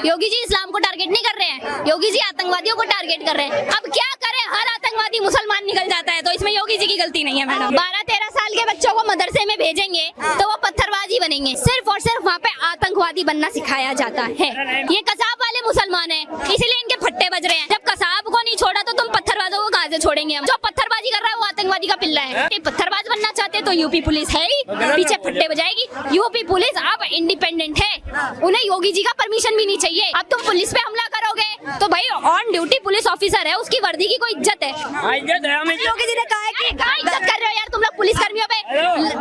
योगी जी इस्लाम को टारगेट नहीं कर रहे हैं, योगी जी आतंकवादियों को टारगेट कर रहे हैं। अब क्या करें, हर आतंकवादी मुसलमान निकल जाता है, तो इसमें योगी जी की गलती नहीं है मैडम। 12-13 साल के बच्चों को मदरसे में भेजेंगे तो वो पत्थरबाजी बनेंगे, सिर्फ और सिर्फ वहाँ पे आतंकवादी बनना सिखाया जाता है। ये कसाब वाले मुसलमान है, इसीलिए इनके फट्टे बज रहे हैं। जब कसाब को नहीं छोड़ा तो तुम पत्थरबाजों को कहाँ से छोड़ेंगे हम? जो पत्थरबाजी कर रहा है वो आतंकवादी का पिल्ला है। पत्थरबाज बनना चाहते तो यूपी पुलिस है ही, पीछे फट्टे बजाएगी। यूपी पुलिस अब इंडिपेंडेंट है, उन्हें योगी जी का परमिशन भी नहीं चाहिए। अब तुम पुलिस पे हमला करोगे तो भाई ऑन ड्यूटी पुलिस ऑफिसर है, उसकी वर्दी की कोई इज्जत है। योगी जी ने कहा है कि इज्जत कर रहे हो यार तुम लोग पुलिस कर्मियों पे,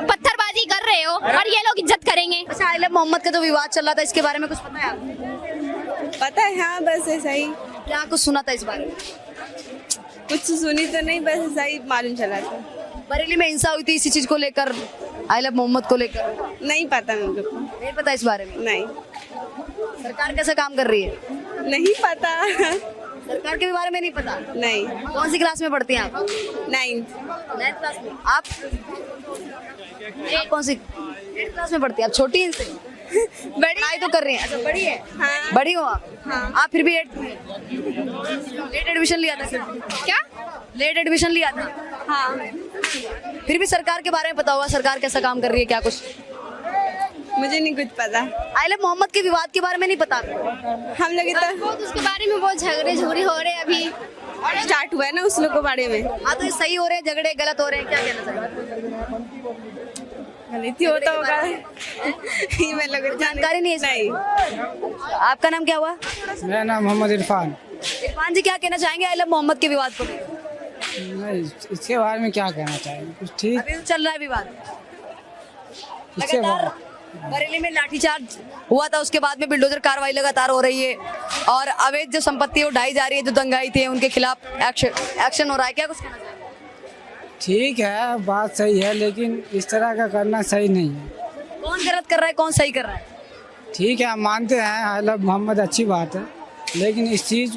पत्थरबाजी कर रहे हो और ये लोग इज्जत करेंगे। अच्छा, आइले मोहम्मद का जो विवाद चल रहा था, इसके बारे में कुछ पता है आपको? पता है, हाँ, बस ऐसा ही। क्या कुछ सुना था इस बारे में? कुछ सुनी तो नहीं, बस ऐसा ही मालूम चला था। बरेली में हिंसा हुई थी इसी चीज को लेकर, आई लव मोहम्मद को लेकर। नहीं पता मुझे को। नहीं पता इस बारे में? नहीं, सरकार कैसे काम कर रही है? नहीं पता। सरकार के बारे में नहीं पता? नहीं। कौन सी क्लास में पढ़ती हैं आप? 9th। 9th क्लास में। आप कौन सी 8th क्लास में पढ़ती हैं? आप छोटी हैं इनसे? बड़ी पढ़ाई तो कर रही हैं। अच्छा, बड़ी है। हाँ। बड़ी हो आप? हाँ। आप फिर भी 8th में लेट एडमिशन लिया था क्या? क्या? लेट एडमिशन लिया था? हाँ। फिर भी सरकार के बारे में पता होगा, सरकार कैसा काम कर रही है, क्या कुछ? मुझे नहीं कुछ पता। आई लव मोहम्मद के विवाद के बारे में नहीं पता? हम लोग तो बहुत उसके बारे में बहुत झगड़े झगड़े हो रहे हैं अभी। स्टार्ट हुआ है ना उस लोग के बारे में। हाँ, तो ये सही हो रहे हैं, झगड़े गलत हो रहे हैं, क्या कहना चाहिए? गलती होता होगा। ये मैं लोग जानकारी नहीं है इसमें? आपका नाम क्या हुआ? मेरा नाम मोहम्मद इरफान। इरफान जी, क्या कहना चाहेंगे आई लव मोहम्मद के विवाद को? नहीं, इसके बारे में क्या कहना चाहिए, कुछ ठीक अभी तो चल रहा है विवाद। इसके लगातार बारे बरेली में लाठीचार्ज हुआ था, उसके बाद में बिल्डोजर कार्रवाई लगातार हो रही है और अवैध जो संपत्ति उठाई जा रही है, जो दंगाई थी उनके खिलाफ एक्शन हो रहा है, क्या कुछ कहना चाहिए? ठीक है, बात सही है, लेकिन इस तरह का करना सही नहीं है। कौन गलत कर रहा है, कौन सही कर रहा है? ठीक है, हम मानते हैं आई लव मोहम्मद अच्छी बात है, लेकिन इस चीज़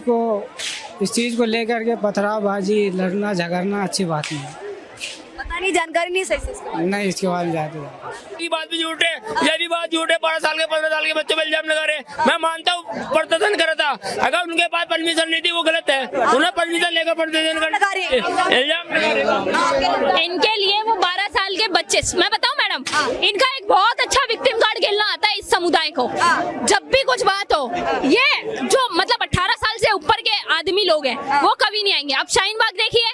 को लेकर के पथराबाजी, लड़ना झगड़ना अच्छी बात नहीं है। पता नहीं, जानकारी नहीं सही से इसका। नहीं, इसके बारे में जाते हैं। की बात भी झूठ है, ये भी बात झूठ है। 12 साल के 15 साल के बच्चे पे इल्जाम लगा रहे। मैं मानता हूँ प्रदर्शन करा था, अगर उनके पास परमिशन नहीं थी वो गलत है, उन्हें परमिशन लेकर प्रदर्शन कर इल्जाम लगा रहे। इनके लिए वो 12 साल के बच्चे, मैं बताऊं मैडम, इनका एक बहुत अच्छा विक्टिम कार्ड खेलना आता है इस समुदाय को। जब भी कुछ बात हो, ये जो मतलब 18 साल से ऊपर के आदमी लोग हैं वो कभी नहीं आएंगे। अब शाहीन बाग देखिए,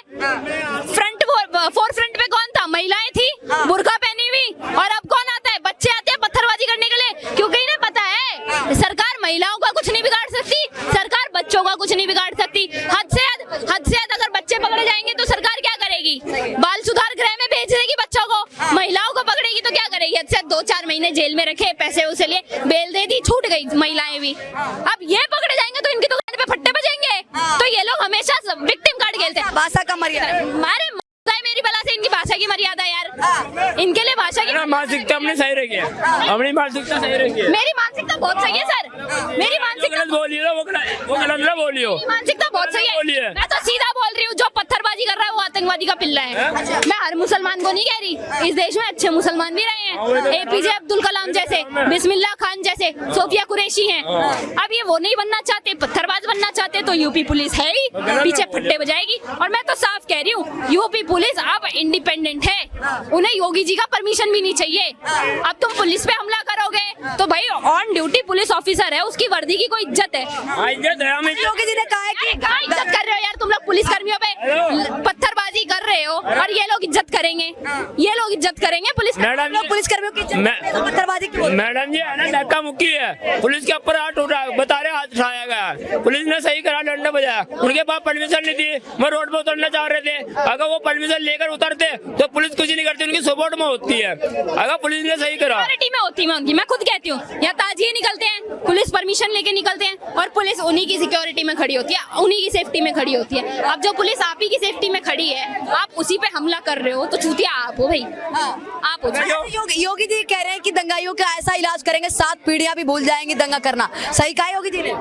फोर फ्रंट पे कौन था? महिलाएं थी, बुर्का पहनी हुई। और अब कौन आता है? बच्चे आते हैं पत्थरबाजी करने के लिए, क्योंकि इन्हें पता है सरकार महिलाओं का कुछ नहीं बिगाड़ सकती, सरकार बच्चों का कुछ नहीं बिगाड़ सकती। हद से हद अगर बच्चे पकड़े जाएंगे तो सरकार क्या करेगी? बाल सुधार गृह में भेज देगी बच्चों को। महिलाओं को पकड़ेगी तो क्या करेगी? हद से 2-4 महीने जेल में रखे, पैसे उसे लिए बेल दे दी, छूट गई महिलाएं भी। अब ये पकड़े जाएंगे तो इनकी दुकान पे फट्टे बजेंगे। तो ये लोग हमेशा विक्टिम कार्ड खेलते हैं। भाषा का मर्यादा, हमारे मेरी बला से इनकी भाषा की मर्यादा यार, इनके लिए भाषा की मानसिकता अपनी सही रखी है, अपनी मानसिकता सही रखी है। मेरी मानसिकता बहुत सही है सर, मेरी मानसिकता गलत बोलिए ना, वो गलत ना बोलियो। मेरी मानसिकता बहुत सही बोलिए। है। मैं तो सीधा बोल रही हूँ, जो पत्थरबाजी कर रहा है वो आतंकवादी का पिल्ला है। मैं हर मुसलमान को नहीं कह रही, इस देश में अच्छे मुसलमान भी रहे हैं, APJ अब्दुल कलाम जैसे, बिस्मिल्लाह खान जैसे, सोफिया कुरैशी हैं। अब ये वो नहीं बनना चाहते, पत्थरबाज बनना चाहते तो यूपी पुलिस है ही, पीछे फट्टे बजाएगी। और मैं तो साफ कह रही हूँ, यूपी पुलिस अब इंडिपेंडेंट है, उन्हें योगी जी का परमिशन भी नहीं चाहिए। अब तुम पुलिस पे हमला करोगे तो भाई ऑन ड्यूटी पुलिस ऑफिसर है, उसकी वर्दी की कोई इज्जत है। योगी जी ने कहा है कि कहाँ इज्जत कर रहे हो यार तुम लोग? पुलिस कर्मियों पे पत्थरबाजी कर रहे हो और ये लोग इज्जत करेंगे, ये लोग इज्जत करेंगे। पुलिस कर्मियों की इज्जत, पत्थरबाजी की बोलते हैं। मैडम जी है ना, धक्का मुक्की है, पुलिस के ऊपर हाथ उठा, बता रहे हाथ उठाया गया, पुलिस ने सही करा, डंडा बजाया। उनके पास परमिशन नहीं थी, वो रोड पे उतरना चाह रहे थे, अगर वो परमिशन लेकर उतरते तो पुलिस कुछ नहीं करती, उनकी सपोर्ट में होती है। अगर पुलिस ने सही करा, सिक्योरिटी में होती है उनकी, मैं खुद कहती हूँ, यहाँ ताजिए निकलते हैं, पुलिस परमिशन लेके निकलते हैं और पुलिस उन्हीं की सिक्योरिटी में खड़ी होती है, उन्हीं की सेफ्टी में खड़ी होती है। अब जो पुलिस आप ही की सेफ्टी में खड़ी है है, आप उसी पे हमला कर रहे हो, तो चूतिया आप हो भाई, आप हो। योगी जी कह रहे हैं कि दंगाइयों का ऐसा इलाज करेंगे 7 पीढ़ियां भी भूल जाएंगी दंगा करना। सही कहा योगी जी ने?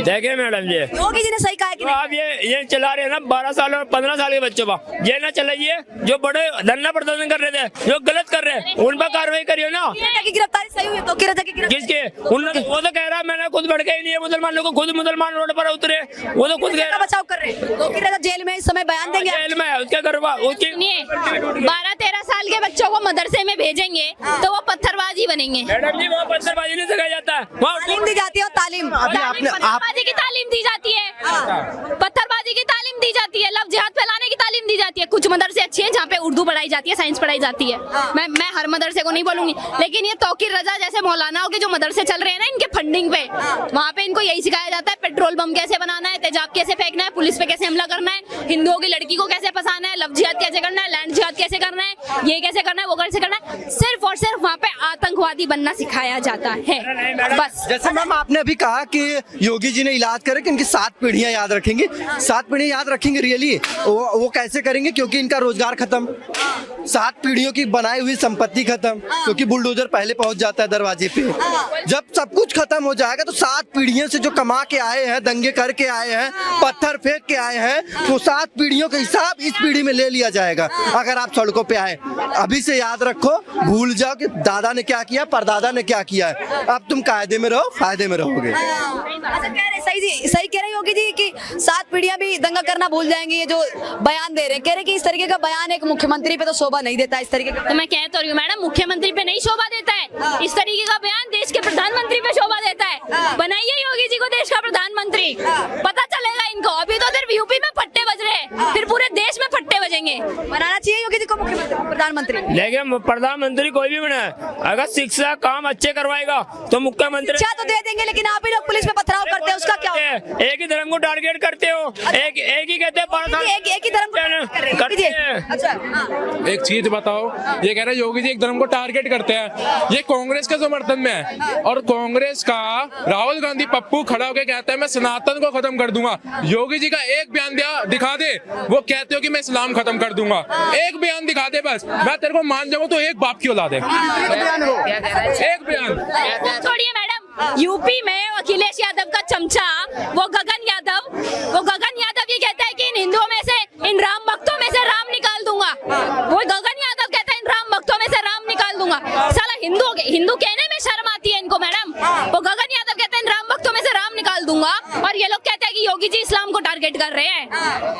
देखिए मैडम जी, योगी जी ने सही कहा है कि तो आप ये चला रहे हैं ना 12 साल और 15 साल के बच्चों पर, ये ना चलाइए। जो बड़े धरना प्रदर्शन कर रहे थे, जो गलत कर रहे हैं, उन पर कार्रवाई करिए ना। की गिरफ्तारी सही हुई तो किरत की गिरफ्तारी किसके? वो तो कह रहा है मैंने खुद भड़के ही नहीं है मुसलमान लोग, खुद मुसलमान रोड पर उतरे, वो तो खुद कह रहा है। बचाव कर रहे हैं तो किरत जेल में इस समय बयान देंगे। जेल में है, उसके घर उसकी 12-13 साल के बच्चों को मदरसे में भेजेंगे तो वो पत्थरबाजी बनेंगे। मैडम जी वहाँ पत्थरबाजी नहीं सिखाया जाता है, वहाँ तालीम दी जाती है और तालीम पत्थरबाजी की तालीम दी जाती है, पत्थरबाजी की तालीम दी जाती है, लव जिहाद फैलाने की तालीम दी जाती है। कुछ मदरसे अच्छे हैं जहाँ पे उर्दू पढ़ाई जाती है, साइंस पढ़ाई जाती है। मैं हर मदरसे को नहीं बोलूंगी, लेकिन ये तौकीर रजा जैसे मौलानाओं के जो मदरसे चल रहे हैं ना इनके फंडिंग पे, वहाँ पे इनको यही सिखाया जाता है पेट्रोल बम कैसे बनाना है, तेजाब कैसे फेंकना है, पुलिस पे कैसे हमला करना है, हिंदुओं की लड़की को कैसे फंसाना है, लव जिहाद कैसे करना है, लैंड जिहाद कैसे करना है, ये कैसे करना है, वो कैसे करना है। सिर्फ और सिर्फ वहाँ पे आतंकवादी बनना सिखाया जाता है बस। जैसे मैम आपने अभी कहा कि योगी जी ने इलाज करे कि इनकी 7 पीढ़ियां याद रखेंगे, 7 पीढ़ियां याद रखेंगे रियली? वो कैसे करेंगे? क्योंकि इनका रोजगार खत्म, 7 पीढ़ियों की बनाई हुई संपत्ति खत्म, क्योंकि बुलडोजर पहले पहुंच जाता है दरवाजे पे। जब सब कुछ खत्म हो जाएगा तो 7 पीढ़ियों से जो कमा के आए हैं, दंगे करके आए हैं, पत्थर फेंक के आए हैं, तो 7 पीढ़ियों का हिसाब इस पीढ़ी में ले लिया जाएगा अगर आप सड़कों पे आए। अभी से याद रखो, भूल जाओ कि दादा ने क्या किया, परदादा ने क्या किया है। अब तुम कायदे में रहो, फायदे में रहोगे। सही कह रहे योगी जी कि 7 पीढ़ियां भी दंगा करना भूल जाएंगी। ये जो बयान दे रहे हैं, कह रहे कि इस तरीके का बयान एक मुख्यमंत्री पे तो शोभा नहीं देता। इस तरीके का तो मैं कह तो रही हूँ मैडम, मुख्यमंत्री पे नहीं शोभा देता है, इस तरीके का बयान देश के प्रधानमंत्री पे शोभा देता है। बनाइए योगी जी को देश का प्रधानमंत्री, पता चलेगा इनको। अभी तो सिर्फ यूपी में फट्टे बज रहे हैं, फिर पूरे देश में फट्टे बजेंगे। बनाना चाहिए योगी जी को मुख्यमंत्री, प्रधानमंत्री। लेकिन प्रधानमंत्री कोई भी बने, अगर शिक्षा काम अच्छे करवाएगा तो मुख्यमंत्री शिक्षा तो दे देंगे, लेकिन आप ही लोग पुलिस पे पथराव करते हैं, उसका क्या? एक ही धर्म को टारगेट करते हो, एक ही कहते हैं एक ही धर्म को करते हैं। अच्छा एक चीज बताओ, ये कह रहे हैं योगी जी एक धर्म को टारगेट करते हैं, ये कांग्रेस के समर्थन में है। और कांग्रेस का राहुल गांधी पप्पू खड़ा होकर कहता है मैं सनातन को खत्म कर दूंगा। योगी जी का एक बयान दिखा दे, वो कहते हो कि मैं इस्लाम खत्म कर दूंगा। एक बयान दिखा दे बस, मैं तेरे को मान जाऊंगा तो एक बाप की औलाद है। एक बयान छोड़िए मैडम, यूपी में अखिलेश यादव का चमचा वो गगन यादव ये कहता है कि इन हिंदुओं में से, इन राम भक्तों में से राम निकाल दूंगा। वो गगन यादव कहता है इन राम भक्तों में से राम निकाल दूंगा। साला हिंदू कहने में शर्म आती है इनको मैडम। वो गगन यादव कहते हैं इन राम भक्तों में से राम निकाल दूंगा, और ये लोग कहते हैं कि योगी जी इस्लाम को टारगेट कर रहे हैं।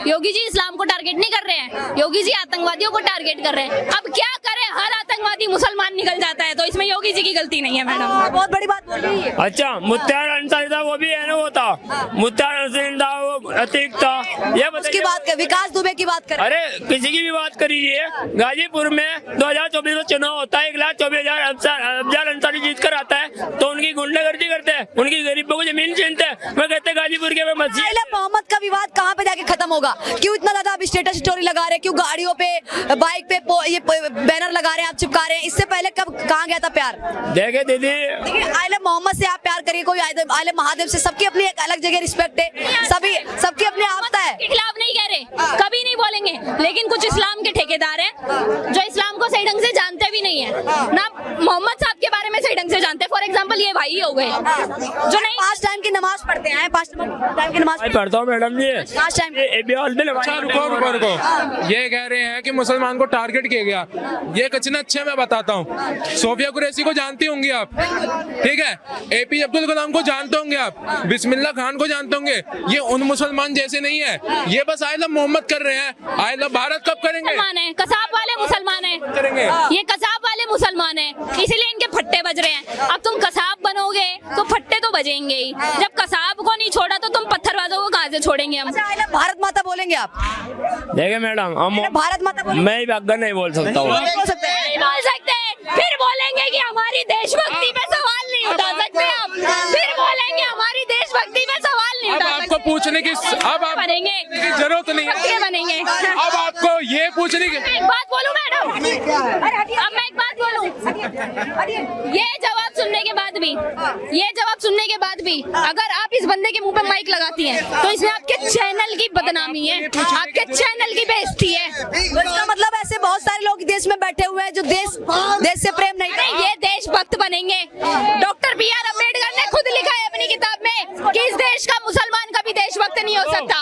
योगी जी इस्लाम को टारगेट नहीं कर रहे हैं, योगी जी आतंकवादियों को टारगेट कर रहे हैं। अब क्या करें, हर आतंकवादी मुसलमान निकल जाता है, तो इसमें योगी जी की गलती नहीं है मैडम। बहुत बड़ी बात बोल रही है। अच्छा, मुत्तार अंसारी था, वो भी है ना, वो था मुत्तार अंसारी था, वो अतीक था। ये उसकी बात कर, विकास दुबे की बात कर। अरे किसी की भी बात करिए, गाजीपुर में 2024 में चुनाव होता है, 1,24,000 अफजल अंसारी जीत कर आता है, तो उनकी गुंडागर्दी करते हैं, उनकी गरीबों को जमीन छीनते हैं। मैं कहते हैं गाजीपुर के मस्जिद मोहम्मद का विवाद कहाँ पे जाके खत्म होगा? क्यों इतना ज्यादा आप स्टेटस स्टोरी लगा रहे हैं? क्यों गाड़ियों पे, बाइक पे ये बैनर लगा रहे हैं, आप चिपका रहे हैं? इससे पहले कब कहाँ गया था प्यार? देखे दीदी, आई लव मोहम्मद से आप प्यार करिए, कोई आई लव महादेव से, सबकी अपनी एक अलग जगह रिस्पेक्ट है, सबकी अपनी आस्था है। के खिलाफ नहीं कह रहे, कभी नहीं बोलेंगे, लेकिन कुछ इस्लाम के ठेकेदार हैं जो इस्लाम को सही ढंग से जानते भी नहीं है ना, मोहम्मद साहब के बारे में सही ढंग से जानते हैं। फॉर एग्जांपल ये भाई हो गए जो नहीं 5 टाइम की नमाज पढ़ते हैं, 5 टाइम की नमाज पढ़ता हूँ मैडम जी, 5 टाइम। रुको, ये कह रहे हैं कि मुसलमान को टारगेट किया गया। ये कितना अच्छा मैं बताता हूँ। सोफिया कुरैशी को जानती होंगी आप, ठीक है? एपी अब्दुल कलाम को जानते होंगे आप, बिस्मिल्लाह खान को जानते होंगे। ये उन मुसलमान जैसे नहीं है, ये बस आई लव मोहम्मद कर रहे हैं। आई लव भारत कब करेंगे? कसाब वाले मुसलमान हैं, ये कसाब वाले मुसलमान हैं, इसीलिए इनके फट्टे बज रहे हैं। अब तुम कसाब बनोगे तो फट्टे तो बजेंगे ही। जब कसाब को नहीं छोड़ा तो तुम पत्थरबाजों को कहाँ से छोड़ेंगे हम? आई लव भारत माता बोलेंगे आप? देखिए मैडम, हम भारत माता मैं अगर नहीं बोल सकता हूँ, नहीं बोल सकते, नहीं बोल सकते। फिर बोलेंगे कि हमारी देशभक्ति पे सवाल नहीं उठा सकते आप, फिर बोलेंगे हमारी देशभक्ति पे सवाल नहीं उठा सकते। आपको पूछने की बनेंगे, जरूरत नहीं है, बनेंगे। अब आपको ये पूछने की एक बात बोलूं मैडम, अब मैं एक बात बोलूं, ये जवाब सुनने के बाद बाद भी, ये जवाब सुनने के बाद भी अगर आप इस बंदे के मुंह पे माइक लगाती हैं तो इसमें आपके चैनल की बदनामी है, आपके चैनल की बेइज्जती है। तो इसका मतलब ऐसे बहुत सारे लोग देश में बैठे हुए हैं जो देश से प्रेम नहीं नहीं, ये देशभक्त बनेंगे। Doctor B.R. अम्बेडकर ने खुद लिखा है अपनी किताब में कि इस देश का मुसलमान कभी देशभक्त नहीं हो सकता।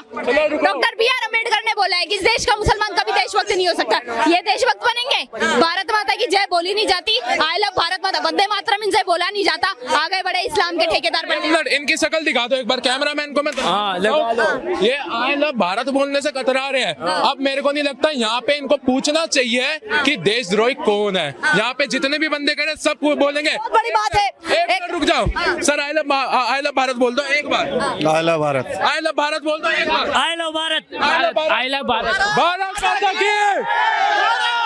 Doctor B.R. अम्बेडकर ने बोला है कि इस देश का मुसलमान कभी देशभक्त नहीं हो सकता। ये देशभक्त बनेंगे। भारत माता की जय बोली नहीं जाती, आई लव भारत माता, वंदे मातरम इनसे बोला नहीं जाता, आगे बढ़े इस्लाम के ठेकेदार बने। इनकी शक्ल दिखा दो एक बार कैमरामैन को। मैं लगा दो। ये आई लव भारत बोलने से कतरा रहे हैं। अब मेरे को नहीं लगता यहाँ पे इनको पूछना चाहिए कि देशद्रोही कौन है। यहाँ पे जितने भी बंदे खड़े सब बोलेंगे। बहुत बड़ी बात है। एक मिनट रुक जाओ सर, आई लव भारत बोल दो एक बार। I love Bharat, I love Bharat बोल दो एक बार। I love Bharat, I love Bharat, Bharat माता की।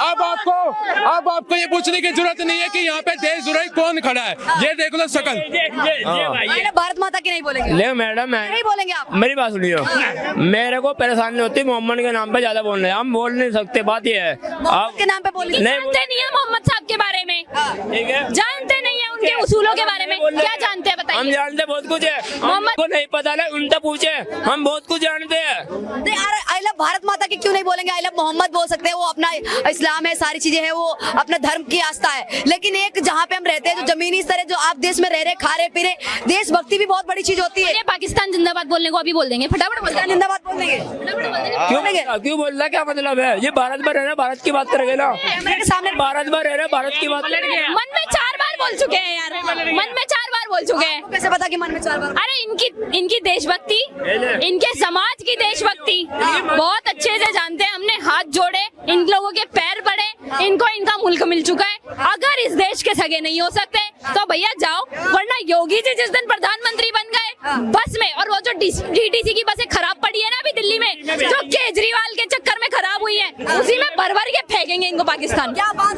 अब आपको ये पूछने की जरूरत नहीं है कि यहाँ पे देशद्रोही कौन खड़ा है। ये देख लो शक्ल। आई लव भारत माता की नहीं बोलेंगे, ले मैडम, नहीं बोलेंगे आप। मेरी बात सुनियो, मेरे को परेशानी होती है मोहम्मद के नाम पे ज्यादा बोलने, हम बोल नहीं सकते। बात ये है मोहम्मद के नाम पे बोलिए। नहीं जानते नहीं है मोहम्मद साहब के बारे में, ठीक है, जानते नहीं है उनके उसूलों के बारे में। क्या जानते हैं हम बताइए। जानते बहुत कुछ है, मोहम्मद हमको नहीं पता है, उनसे पूछे, हम बहुत कुछ जानते हैं। आई लव भारत माता की क्यों नहीं बोलेंगे? आई लव मोहम्मद बोल सकते हैं, वो अपना इस्लाम है, सारी चीजें हैं, वो अपना धर्म की आस्था है। लेकिन एक जहाँ पे हम रहते हैं, जो जमीनी स्तर है, जो आप देश में रह रहे, खा रहे पी रहे, देशभक्ति भी बहुत बड़ी चीज होती है। ये पाकिस्तान जिंदाबाद बोलने को अभी बोल देंगे, फटाफट बोल देंगे, जिंदाबाद बोल देंगे। क्यों बोल रहा, क्या मतलब है? ये भारत में रहना, भारत की बात करेंगे ना, कैमरे के सामने भारत में रहना, भारत की बात करेंगे। मन में 4 बार बोल चुके हैं यार, मन में 4 बार बोल चुके हैं। आपको कैसे पता कि मन में 4 बार? अरे इनकी देशभक्ति, इनके समाज की देशभक्ति बहुत अच्छे से जानते हैं। हमने हाथ जोड़े, इन लोगों के पैर पड़े, इनको इनका मुल्क मिल चुका है। अगर इस देश के सगे नहीं हो सकते तो भैया जाओ, वरना योगी जी जिस दिन प्रधानमंत्री बन गए बस में, और वो जो DTC की बसें खराब पड़ी है ना अभी दिल्ली में, जो केजरीवाल के चक्कर में खराब हुई है, उसी में भर भर के फेंकेंगे इनको पाकिस्तान। क्या बात